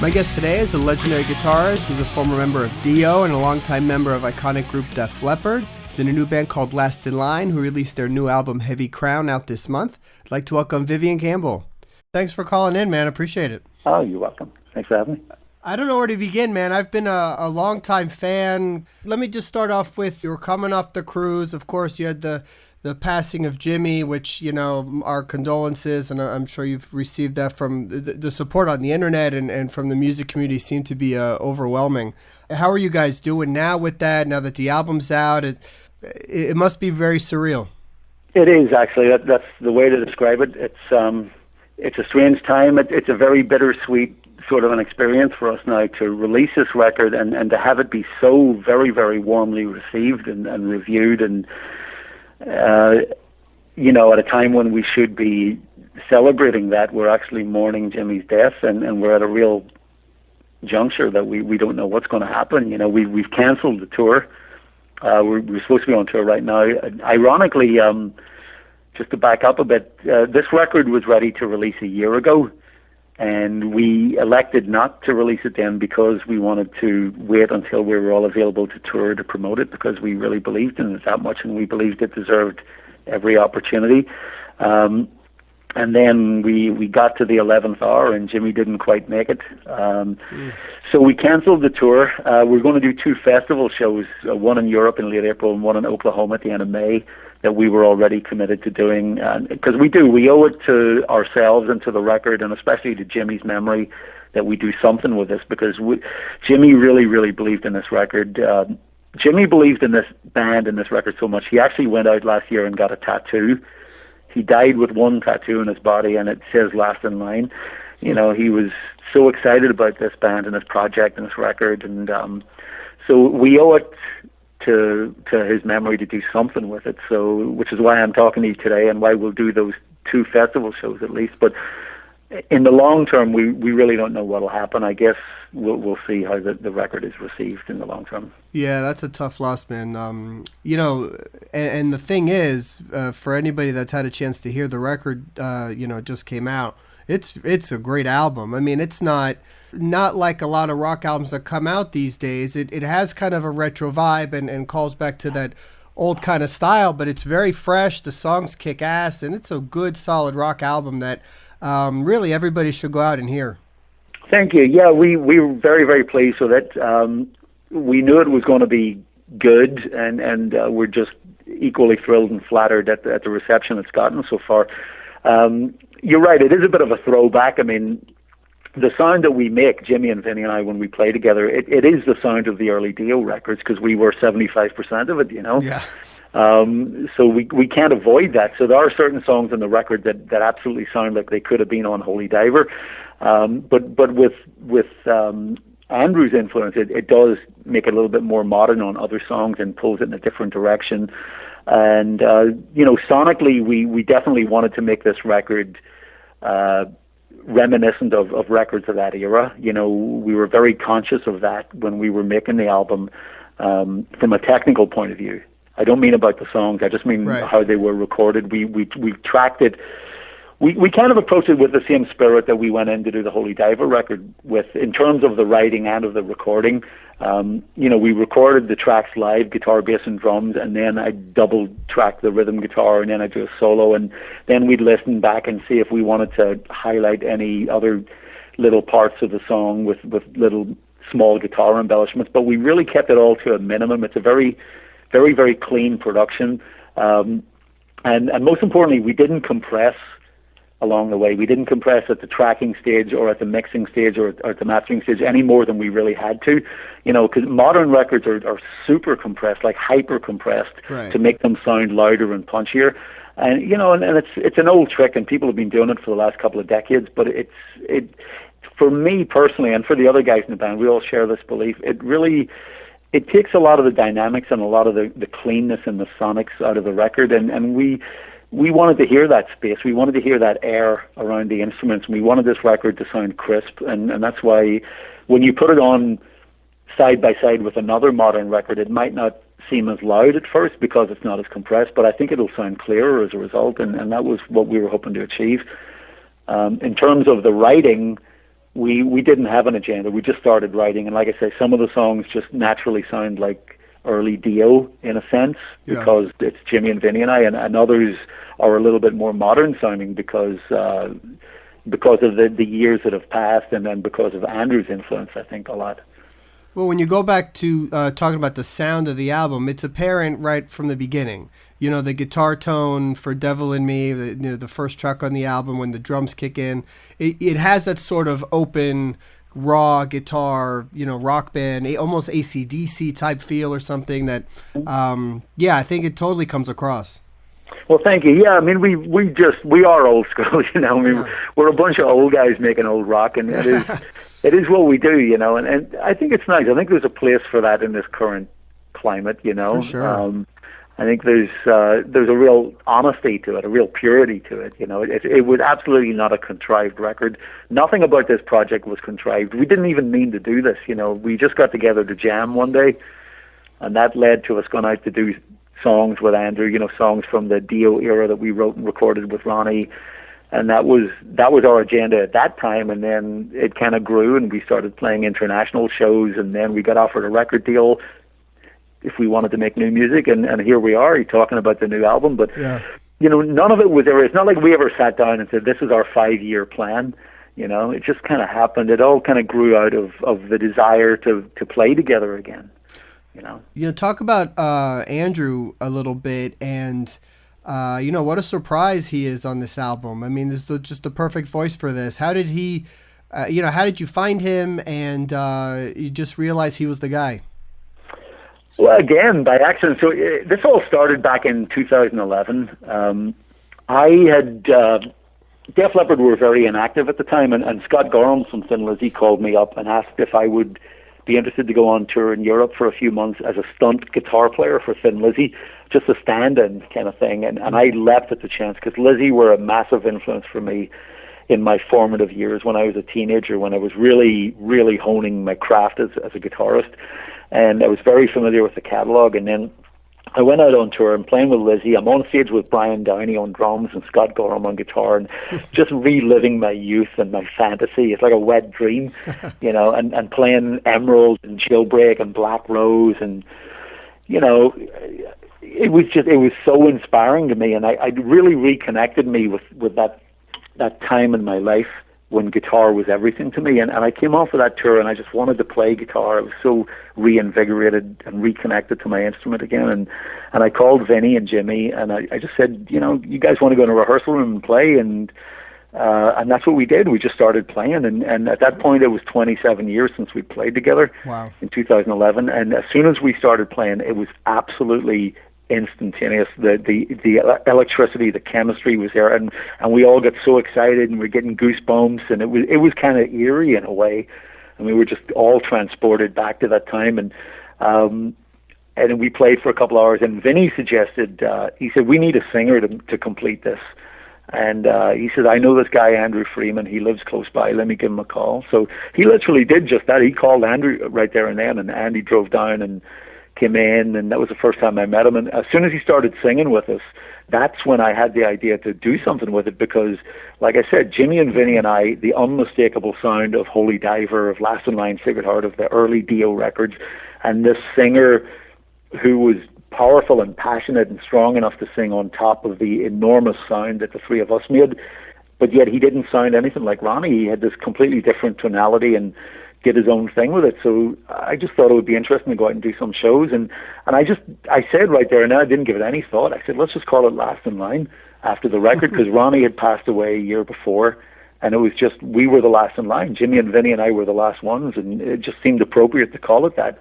My guest today is a legendary guitarist who's a former member of Dio and a longtime member of iconic group Def Leppard. He's in a new band called Last in Line, who released their new album Heavy Crown out this month. I'd like to welcome Vivian Campbell. Thanks for calling in, man. Appreciate it. Oh, you're welcome. Thanks for having me. I don't know where to begin, man. I've been a longtime fan. Let me just start off with, you were coming off the cruise. Of course, you had the passing of Jimmy, which, you know, our condolences, and I'm sure you've received that from the support on the internet and from the music community seemed to be overwhelming. How are you guys doing now with that, now that the album's out? It must be very surreal. It is, actually. That's the way to describe it. It's a strange time. It's a very bittersweet sort of an experience for us now to release this record and to have it be so very, very warmly received and reviewed and at a time when we should be celebrating that, we're actually mourning Jimmy's death, and we're at a real juncture that we don't know what's going to happen. You know, we've cancelled the tour. We're supposed to be on tour right now. Ironically, just to back up a bit, this record was ready to release a year ago, and we elected not to release it then because we wanted to wait until we were all available to tour to promote it, because we really believed in it that much and we believed it deserved every opportunity. And then we got to the 11th hour and Jimmy didn't quite make it. So we canceled the tour. We're going to do 2 festival shows, one in Europe in late April and one in Oklahoma at the end of May, that we were already committed to doing, because we owe it to ourselves and to the record, and especially to Jimmy's memory, that we do something with this, because Jimmy really, really believed in this record. Jimmy believed in this band and this record so much, he actually went out last year and got a tattoo. He died with one tattoo on his body, and it says Last in Line. You know, he was so excited about this band and this project and this record, and so we owe it to his memory to do something with it. So, which is why I'm talking to you today, and why we'll do those 2 festival shows at least. But in the long term, we really don't know what'll happen. I guess we'll see how the record is received in the long term. Yeah, that's a tough loss, man. And the thing is, for anybody that's had a chance to hear the record, just came out. It's a great album. I mean, it's not like a lot of rock albums that come out these days. It has kind of a retro vibe and calls back to that old kind of style, but it's very fresh. The songs kick ass, and it's a good, solid rock album that really everybody should go out and hear. Thank you. Yeah, we were very, very pleased with it. We knew it was going to be good, and we're just equally thrilled and flattered at the reception it's gotten so far. You're right, it is a bit of a throwback. I mean, the sound that we make, Jimmy and Vinny and I, when we play together, it is the sound of the early Dio records, because we were 75% of it, you know? Yeah. So we can't avoid that. So there are certain songs in the record that absolutely sound like they could have been on Holy Diver. But with Andrew's influence, it does make it a little bit more modern on other songs and pulls it in a different direction. And, sonically, we definitely wanted to make this record reminiscent of records of that era. You know, we were very conscious of that when we were making the album, from a technical point of view. I don't mean about the songs, I just mean right. How they were recorded. We tracked it. We kind of approached it with the same spirit that we went in to do the Holy Diver record with, in terms of the writing and of the recording. We recorded the tracks live, guitar, bass, and drums, and then I double-tracked the rhythm guitar, and then I do a solo, and then we'd listen back and see if we wanted to highlight any other little parts of the song with little small guitar embellishments. But we really kept it all to a minimum. It's a very, very, very clean production. And most importantly, we didn't compress along the way. We didn't compress at the tracking stage or at the mixing stage or at the mastering stage any more than we really had to, because modern records are super compressed, like hyper compressed, right, to make them sound louder and punchier. And it's an old trick, and people have been doing it for the last couple of decades, but it for me personally, and for the other guys in the band, we all share this belief. It takes a lot of the dynamics and a lot of the cleanness and the sonics out of the record, and we wanted to hear that space. We wanted to hear that air around the instruments. We wanted this record to sound crisp, and that's why when you put it on side by side with another modern record, it might not seem as loud at first because it's not as compressed, but I think it'll sound clearer as a result, and that was what we were hoping to achieve. In terms of the writing, we didn't have an agenda. We just started writing, and like I say, some of the songs just naturally sound like early Dio in a sense, because it's Jimmy and Vinny and I, and others are a little bit more modern sounding because of the years that have passed, and then because of Andrew's influence, I think, a lot. Well, when you go back to talking about the sound of the album, it's apparent right from the beginning. You know, the guitar tone for Devil in Me, the first track on the album, when the drums kick in, it has that sort of open, raw guitar, rock band, almost AC/DC type feel or something that, I think it totally comes across. Well, thank you. Yeah, I mean, we are old school, we're a bunch of old guys making old rock, and it is what we do, and I think it's nice. I think there's a place for that in this current climate, For sure. I think there's a real honesty to it, a real purity to it, It was absolutely not a contrived record. Nothing about this project was contrived. We didn't even mean to do this, We just got together to jam one day, and that led to us going out to do songs with Andrew, songs from the Dio era that we wrote and recorded with Ronnie, and that was our agenda at that time. And then it kind of grew, and we started playing international shows, and then we got offered a record deal if we wanted to make new music, and here we are talking about the new album. But none of it was ever, it's not like we ever sat down and said, this is our 5-year plan. It just kind of happened. It all kind of grew out of the desire to play together again. Talk about Andrew a little bit, and what a surprise he is on this album. I mean, this is just the perfect voice for this. How did he, how did you find him, and you just realized he was the guy? Well, again, by accident. So this all started back in 2011. I had Def Leppard were very inactive at the time, and Scott Gorham from Thin Lizzy called me up and asked if I would be interested to go on tour in Europe for a few months as a stunt guitar player for Thin Lizzy, just a stand-in kind of thing. And I leapt at the chance, because Lizzy were a massive influence for me in my formative years when I was a teenager, when I was really, really honing my craft as a guitarist. And I was very familiar with the catalog. And then I went out on tour and playing with Lizzy. I'm on stage with Brian Downey on drums and Scott Gorham on guitar, and just reliving my youth and my fantasy. It's like a wet dream, and playing Emerald and Jailbreak and Black Rose, and it was so inspiring to me, and I really reconnected me with that time in my life when guitar was everything to me. And I came off of that tour, and I just wanted to play guitar. I was so reinvigorated and reconnected to my instrument again. And I called Vinny and Jimmy, and I just said, you guys want to go in a rehearsal room and play? And that's what we did. We just started playing. And at that point, it was 27 years since we played together. Wow. In 2011. And as soon as we started playing, it was absolutely instantaneous. The electricity, the chemistry was there, and we all got so excited, and we're getting goosebumps, and it was kind of eerie in a way, and we were just all transported back to that time. And we played for a couple hours, and Vinny suggested, he said, we need a singer to complete this. And he said, I know this guy Andrew Freeman, he lives close by, let me give him a call. So he literally did just that. He called Andrew right there and then, and Andy drove down and came in, and that was the first time I met him. And as soon as he started singing with us, that's when I had the idea to do something with it, because, like I said, Jimmy and Vinny and I, the unmistakable sound of Holy Diver, of Last in Line, Sacred Heart, of the early Dio records, and this singer who was powerful and passionate and strong enough to sing on top of the enormous sound that the three of us made, but yet he didn't sound anything like Ronnie. He had this completely different tonality and did his own thing with it. So I just thought it would be interesting to go out and do some shows. And I said right there and then, I didn't give it any thought. I said, let's just call it Last in Line after the record, because Ronnie had passed away a year before, and it was just, we were the last in line. Jimmy and Vinny and I were the last ones, and it just seemed appropriate to call it that.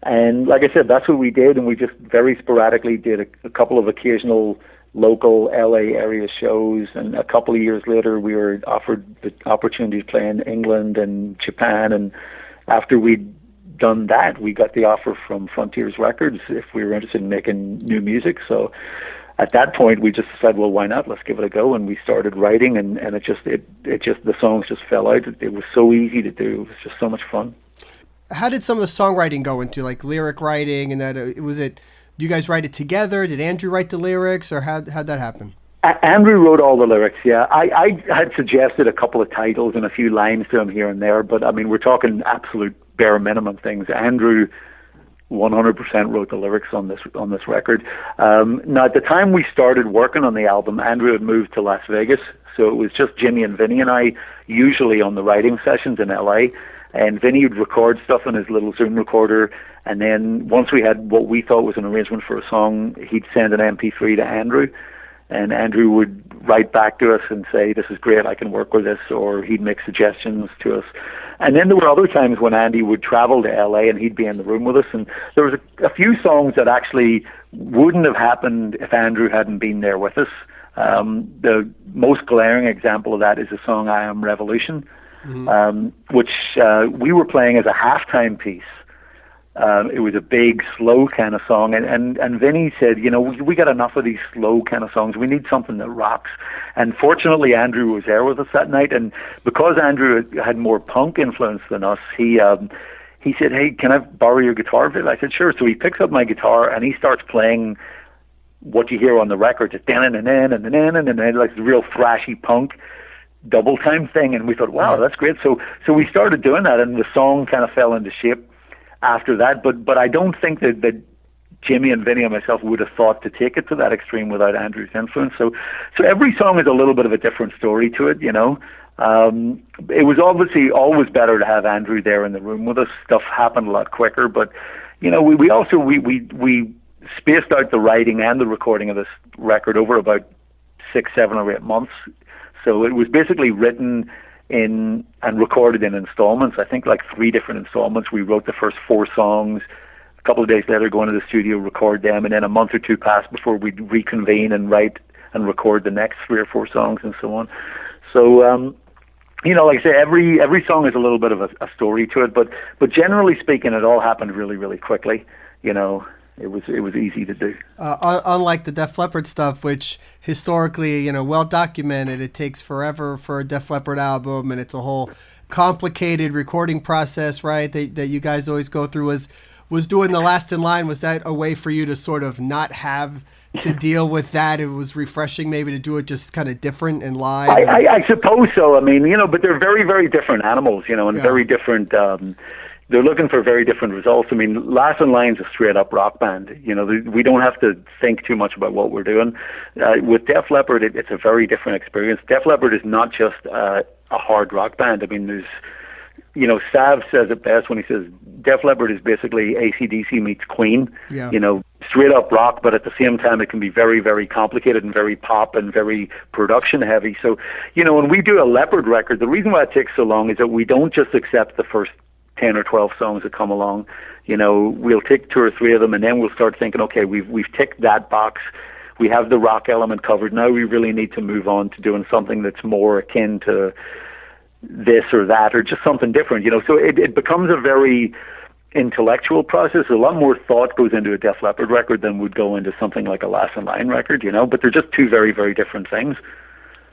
And like I said, that's what we did, and we just very sporadically did a couple of occasional local LA area shows, and a couple of years later we were offered the opportunity to play in England and Japan, and after we'd done that, we got the offer from Frontiers Records if we were interested in making new music. So at that point we just said, well, why not, let's give it a go, and we started writing, and it just the songs just fell out. It was so easy to do. It was just so much fun. How did some of the songwriting go into, like lyric writing, and that do you guys write it together? Did Andrew write the lyrics, or how'd that happen? Andrew wrote all the lyrics, yeah. I had suggested a couple of titles and a few lines to him here and there, but I mean, we're talking absolute bare minimum things. Andrew 100% wrote the lyrics on this record. Now, at the time we started working on the album, Andrew had moved to Las Vegas, so it was just Jimmy and Vinny and I, usually on the writing sessions in LA, and Vinny would record stuff on his little Zoom recorder, and then once we had what we thought was an arrangement for a song, he'd send an MP3 to Andrew, and Andrew would write back to us and say, this is great, I can work with this, or he'd make suggestions to us. And then there were other times when Andy would travel to LA and he'd be in the room with us, and there was a few songs that actually wouldn't have happened if Andrew hadn't been there with us. The most glaring example of that is the song I Am Revolution, which we were playing as a halftime piece. It was a big, slow kind of song, and Vinny said, you know, we got enough of these slow kind of songs. We need something that rocks. And fortunately, Andrew was there with us that night, and because Andrew had more punk influence than us, he said, hey, can I borrow your guitar, Viv? I said, sure. So he picks up my guitar, and he starts playing what you hear on the record, just like real thrashy punk double time thing, and we thought, wow, that's great. So we started doing that, and the song kind of fell into shape after that, but I don't think that Jimmy and Vinny and myself would have thought to take it to that extreme without Andrew's influence. So every song is a little bit of a different story to it, you know. It was obviously always better to have Andrew there in the room with us. Stuff happened a lot quicker, but you know, we also spaced out the writing and the recording of this record over about 6, 7, or 8 months. So it was basically written in and recorded in installments. I think like 3 different installments. We wrote the first 4 songs. A couple of days later, go into the studio, record them, and then a month or 2 passed before we'd reconvene and write and record the next 3 or 4 songs and so on. So, you know, like I say, every song has a little bit of a story to it, but generally speaking, it all happened really, really quickly. You know, it was easy to do. Unlike the Def Leppard stuff, which historically, you know, well documented, it takes forever for a Def Leppard album, and it's a whole complicated recording process, right? That you guys always go through. Was doing The Last in Line, was that a way for you to sort of not have to deal with that? It was refreshing maybe to do it just kind of different and live. I suppose so. I mean, you know, but they're very, very different animals, you know, and very different. They're looking for very different results. I mean, Last in Line's a straight up rock band. You know, we don't have to think too much about what we're doing. With Def Leppard, it's a very different experience. Def Leppard is not just a hard rock band. I mean, there's, you know, Sav says it best when he says Def Leppard is basically AC/DC meets Queen. Yeah. You know, straight up rock, but at the same time it can be very, very complicated and very pop and very production heavy. So, you know, when we do a Leppard record, the reason why it takes so long is that we don't just accept the first 10 or 12 songs that come along. You know, we'll take 2 or 3 of them, and then we'll start thinking, okay, we've ticked that box. We have the rock element covered. Now we really need to move on to doing something that's more akin to this or that, or just something different, you know. So it becomes a very intellectual process. A lot more thought goes into a Def Leppard record than would go into something like a Last in Line record, you know, but they're just 2 very, very different things.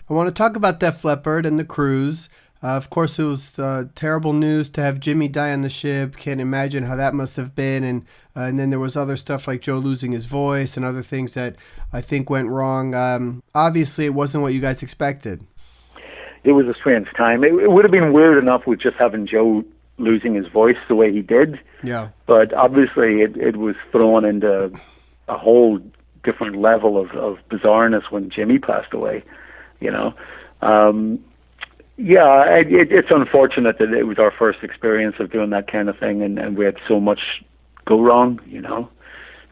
I want to talk about Def Leppard and the cruise. Of course, it was terrible news to have Jimmy die on the ship. Can't imagine how that must have been. And then there was other stuff like Joe losing his voice and other things that I think went wrong. Obviously, it wasn't what you guys expected. It was a strange time. It would have been weird enough with just having Joe losing his voice the way he did. Yeah. But obviously, it was thrown into a whole different level of bizarreness when Jimmy passed away, you know. Yeah, it's unfortunate that it was our first experience of doing that kind of thing, and we had so much go wrong, you know.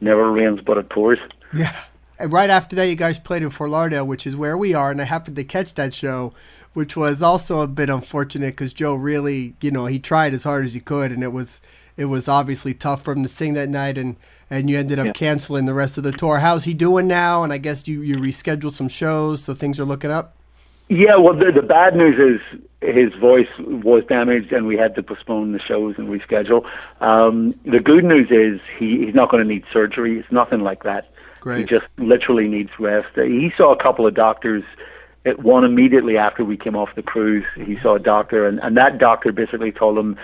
Never rains but it pours. Yeah. And right after that, you guys played in Fort Lauderdale, which is where we are, and I happened to catch that show, which was also a bit unfortunate because Joe really, you know, he tried as hard as he could, and it was obviously tough for him to sing that night, and you ended up canceling the rest of the tour. How's he doing now? And I guess you rescheduled some shows, so things are looking up? Yeah, well, the bad news is his voice was damaged and we had to postpone the shows and reschedule. The good news is he's not going to need surgery. It's nothing like that. Great. He just literally needs rest. He saw a couple of doctors. One immediately after we came off the cruise, he saw a doctor, and that doctor basically told him,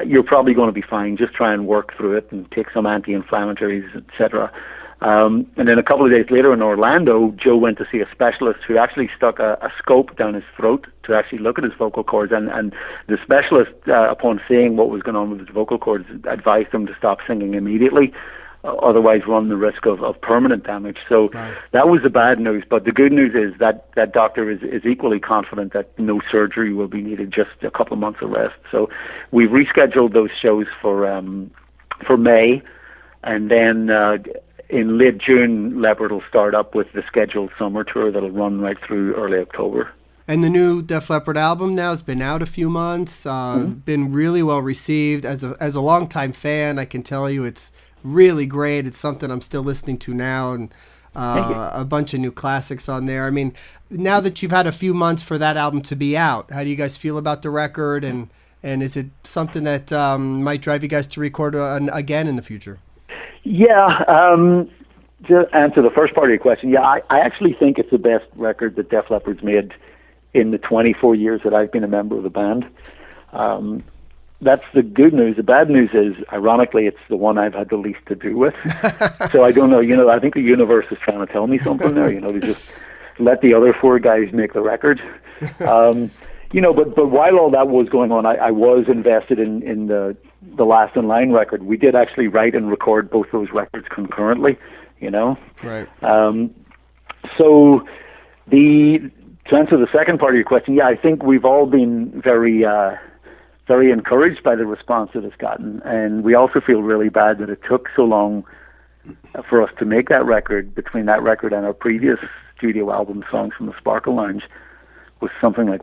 you're probably going to be fine. Just try and work through it and take some anti-inflammatories, etc. And then a couple of days later in Orlando, Joe went to see a specialist who actually stuck a scope down his throat to actually look at his vocal cords. And the specialist, upon seeing what was going on with his vocal cords, advised him to stop singing immediately, otherwise run the risk of permanent damage. So that was the bad news. But the good news is that that doctor is equally confident that no surgery will be needed, just a couple of months of rest. So we've rescheduled those shows for May, and then in late June, Leppard will start up with the scheduled summer tour that'll run right through early October. And the new Def Leppard album now has been out a few months, been really well received. As a longtime fan, I can tell you it's really great. It's something I'm still listening to now, and a bunch of new classics on there. I mean, now that you've had a few months for that album to be out, how do you guys feel about the record, and is it something that might drive you guys to record again in the future? Yeah, to answer the first part of your question, yeah, I actually think it's the best record that Def Leppard's made in the 24 years that I've been a member of the band. That's the good news. The bad news is, ironically, it's the one I've had the least to do with. So I don't know, I think the universe is trying to tell me something there, to just let the other four guys make the record. But while all that was going on, I was invested in the Last in Line record. We did actually write and record both those records concurrently, Right. So to answer the second part of your question, yeah, I think we've all been very encouraged by the response that it's gotten, and we also feel really bad that it took so long for us to make that record. Between that record and our previous studio album, Songs from the Sparkle Lounge, was something like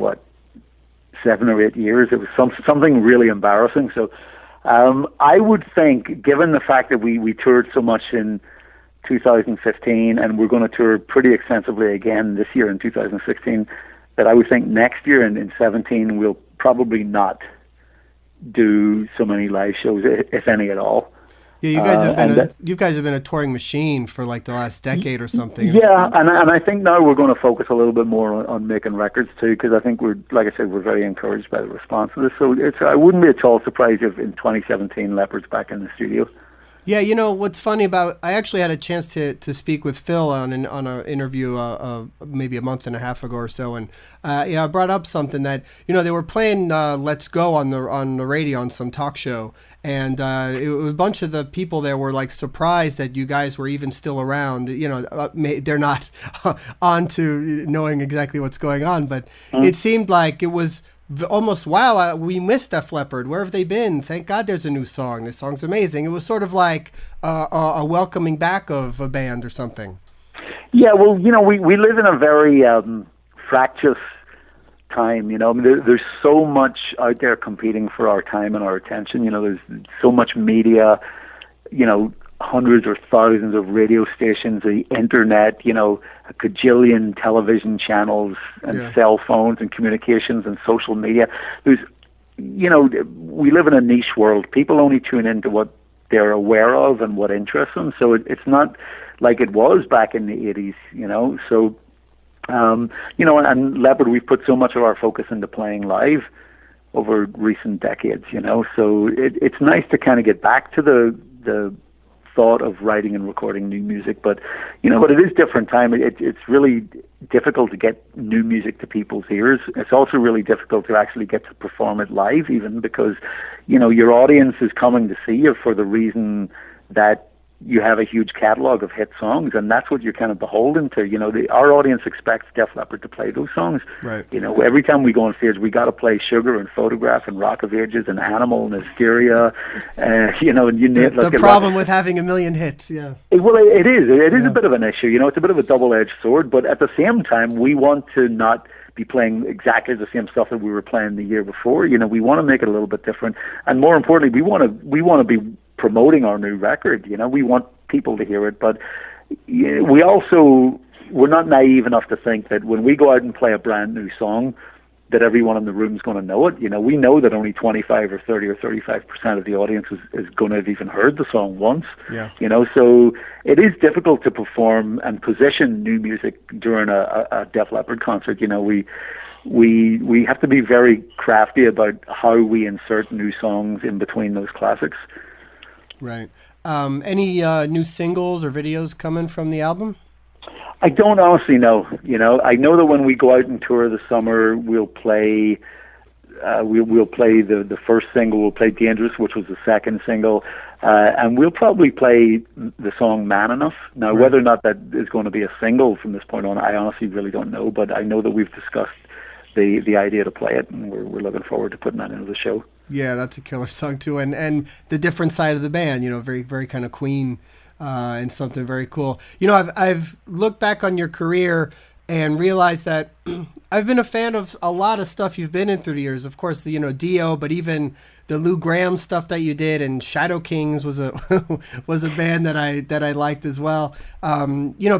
7 or 8 years. It was something really embarrassing. So I would think, given the fact that we toured so much in 2015 and we're going to tour pretty extensively again this year in 2016, that I would think next year in 2017 we'll probably not do so many live shows, if any at all. Yeah, you guys have been a touring machine for like the last decade or something. Yeah, and I think now we're going to focus a little bit more on making records too, because I think we're very encouraged by the response to this. So I wouldn't be at all surprised if in 2017 Leppard's back in the studio. Yeah, what's funny about, I actually had a chance to speak with Phil on an interview maybe a month and a half ago or so, and I brought up something that they were playing "Let's Go" on the radio on some talk show, and a bunch of the people there were like surprised that you guys were even still around. They're not on to knowing exactly what's going on, but it seemed like it was almost, wow, we missed Def Leppard. Where have they been? Thank God there's a new song. This song's amazing. It was sort of like a welcoming back of a band or something. Yeah, well, we live in a very fractious time. There's so much out there competing for our time and our attention. There's so much media, hundreds or thousands of radio stations, the internet, a cajillion television channels and cell phones and communications and social media. We live in a niche world. People only tune into what they're aware of and what interests them. So it's not like it was back in the 80s, So, and Leppard, we've put so much of our focus into playing live over recent decades, So it's nice to kind of get back to the thought of writing and recording new music, but it is different time. It's really difficult to get new music to people's ears. It's also really difficult to actually get to perform it live, even because your audience is coming to see you for the reason that you have a huge catalog of hit songs, and that's what you're kind of beholden to. Our audience expects Def Leppard to play those songs. Right. Every time we go on stage, we got to play Sugar and Photograph and Rock of Ages and Animal and Hysteria, and you name the problem with having a million hits. Yeah. It is a bit of an issue. It's a bit of a double-edged sword, but at the same time, we want to not be playing exactly the same stuff that we were playing the year before. We want to make it a little bit different, and more importantly, we want to be promoting our new record. We want people to hear it, but we're not naive enough to think that when we go out and play a brand new song that everyone in the room is going to know it. We know that only 25 or 30 or 35% of the audience is going to have even heard the song once. Yeah. So it is difficult to perform and position new music during a Def Leppard concert. We have to be very crafty about how we insert new songs in between those classics. Right. Any new singles or videos coming from the album? I don't honestly know. I know that when we go out and tour this summer, we'll play. We'll play the first single. We'll play "Dangerous," which was the second single, and we'll probably play the song "Man Enough." Now, Right. whether or not that is going to be a single from this point on, I honestly really don't know. But I know that we've discussed the idea to play it, and we're looking forward to putting that into the show. Yeah, that's a killer song too, and the different side of the band, very very kind of Queen, and something very cool. I've looked back on your career and realized that I've been a fan of a lot of stuff you've been in through the years. Of course, Dio, but even the Lou Gramm stuff that you did, and Shadow Kings was a was a band that I liked as well.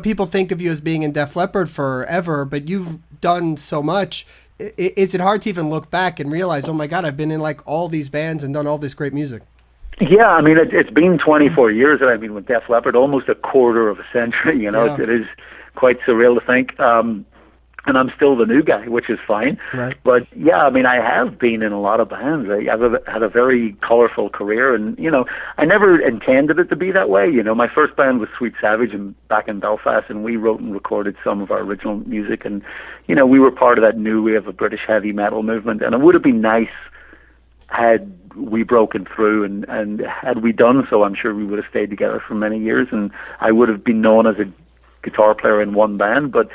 People think of you as being in Def Leppard forever, but you've done so much. Is it hard to even look back and realize, oh my God, I've been in like all these bands and done all this great music? Yeah, I mean, it's been 24 years that I've been with Def Leppard, almost a quarter of a century. Yeah. It is quite surreal to think. And I'm still the new guy, which is fine. Right. But yeah, I mean, I have been in a lot of bands. I've had a very colorful career, and I never intended it to be that way. My first band was Sweet Savage, and back in Belfast, and we wrote and recorded some of our original music, and we were part of that new wave of British heavy metal movement. And it would have been nice had we broken through, and had we done so, I'm sure we would have stayed together for many years, and I would have been known as a guitar player in one band, but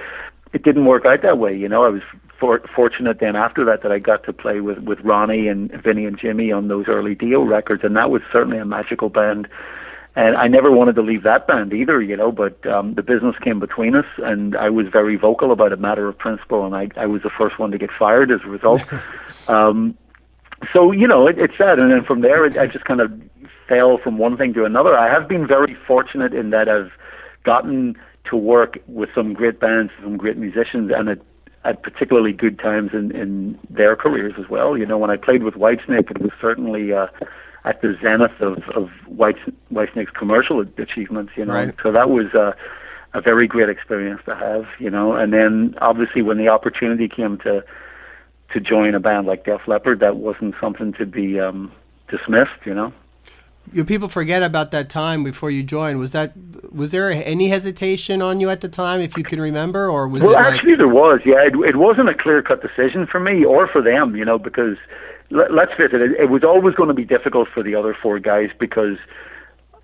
it didn't work out that way. I was fortunate then after that I got to play with Ronnie and Vinny and Jimmy on those early Dio records, and that was certainly a magical band. And I never wanted to leave that band either, but the business came between us, and I was very vocal about a matter of principle, and I was the first one to get fired as a result. So, it's sad. And then from there, I just kind of fell from one thing to another. I have been very fortunate in that I've gotten to work with some great bands, some great musicians, and at particularly good times in their careers as well. When I played with Whitesnake, it was certainly at the zenith of Whitesnake's commercial achievements, Right. So that was a very great experience to have, And then obviously when the opportunity came to join a band like Def Leppard, that wasn't something to be dismissed, People forget about that time before you joined. Was there any hesitation on you at the time, if you can remember, or was Well, it actually there was, yeah. It wasn't a clear-cut decision for me or for them, because let's face it, it was always going to be difficult for the other four guys, because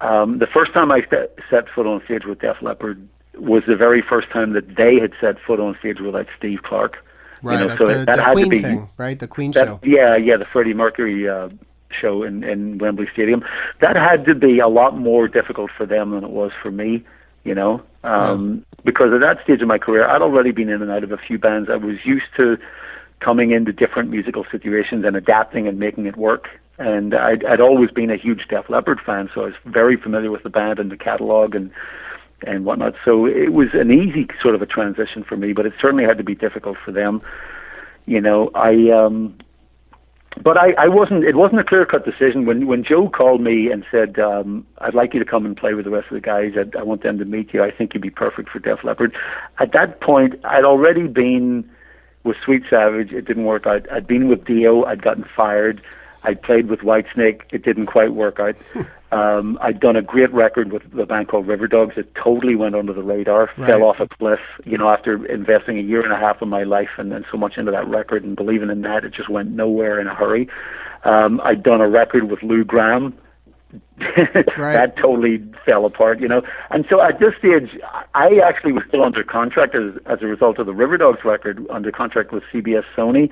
the first time I set foot on stage with Def Leppard was the very first time that they had set foot on stage without Steve Clark. right? So the that had Queen to be thing, right? The Queen show. Yeah, the Freddie Mercury show in Wembley Stadium. That had to be a lot more difficult for them than it was for me, because at that stage of my career, I'd already been in and out of a few bands. I was used to coming into different musical situations and adapting and making it work. And I'd always been a huge Def Leppard fan, so I was very familiar with the band and the catalog and whatnot. So it was an easy sort of a transition for me, but it certainly had to be difficult for them. But it wasn't a clear-cut decision. When Joe called me and said, I'd like you to come and play with the rest of the guys, I want them to meet you, I think you'd be perfect for Def Leppard. At that point, I'd already been with Sweet Savage, it didn't work out. I'd been with Dio, I'd gotten fired. I'd played with Whitesnake, it didn't quite work out. I'd done a great record with the band called River Dogs. It totally went under the radar, Right. fell off a cliff. After investing a year and a half of my life and so much into that record and believing in that, it just went nowhere in a hurry. I'd done a record with Lou Gramm. Right. That totally fell apart, And so at this stage, I actually was still under contract as a result of the River Dogs record, under contract with CBS Sony.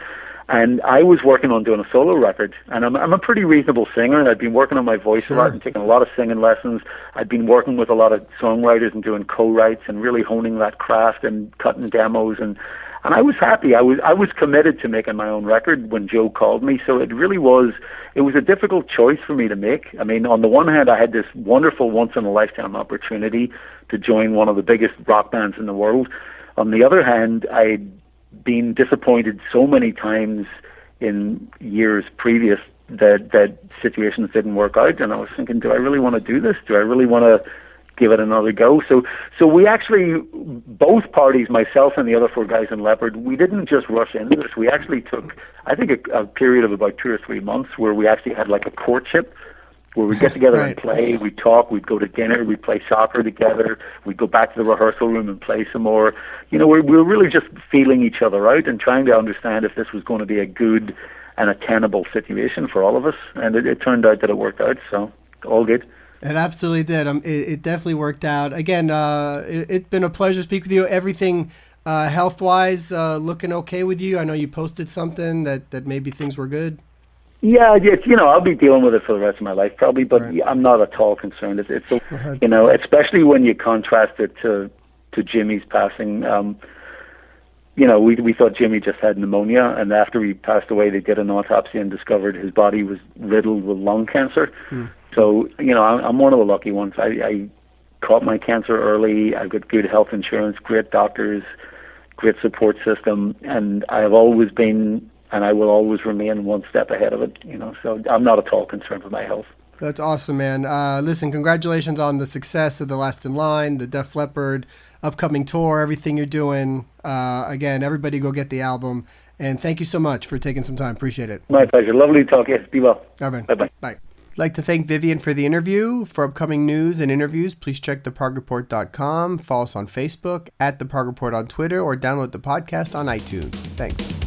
And I was working on doing a solo record, and I'm a pretty reasonable singer, and I'd been working on my voice Sure. a lot and taking a lot of singing lessons. I'd been working with a lot of songwriters and doing co-writes and really honing that craft and cutting demos, and I was happy. I was committed to making my own record when Joe called me, so it was a difficult choice for me to make. I mean, on the one hand, I had this wonderful once-in-a-lifetime opportunity to join one of the biggest rock bands in the world. On the other hand, I'd been disappointed so many times in years previous that situations didn't work out, and I was thinking, do I really want to do this? Do I really want to give it another go? So we actually, both parties, myself and the other four guys in Leopard, we didn't just rush into this. We actually took, I think, a period of about 2 or 3 months where we actually had like a courtship, where we'd get together Right. and play, we'd talk, we'd go to dinner, we'd play soccer together, we'd go back to the rehearsal room and play some more. You know, we were really just feeling each other out and trying to understand if this was going to be a good and a tenable situation for all of us. And it turned out that it worked out, so all good. It absolutely did. It definitely worked out. Again, it's been a pleasure to speak with you. Everything health-wise looking okay with you? I know you posted something that maybe things were good. Yeah, you know, I'll be dealing with it for the rest of my life probably, but Right. I'm not at all concerned. It's ahead. you know, especially when you contrast it to Jimmy's passing. You know, we thought Jimmy just had pneumonia, and after he passed away, they did an autopsy and discovered his body was riddled with lung cancer. So, you know, I'm one of the lucky ones. I caught my cancer early. I've got good health insurance, great doctors, great support system, and I have always been, and I will always remain one step ahead of it, you know, so I'm not at all concerned with my health. That's awesome, man. Listen, congratulations on the success of The Last in Line, the Def Leppard upcoming tour, everything you're doing. Again, everybody go get the album. And thank you so much for taking some time. Appreciate it. My pleasure. Lovely to talk to you. Be well. All right. Bye-bye. Bye. I'd like to thank Vivian for the interview. For upcoming news and interviews, please check theprogreport.com, follow us on Facebook, @theprogreport on Twitter, or download the podcast on iTunes. Thanks.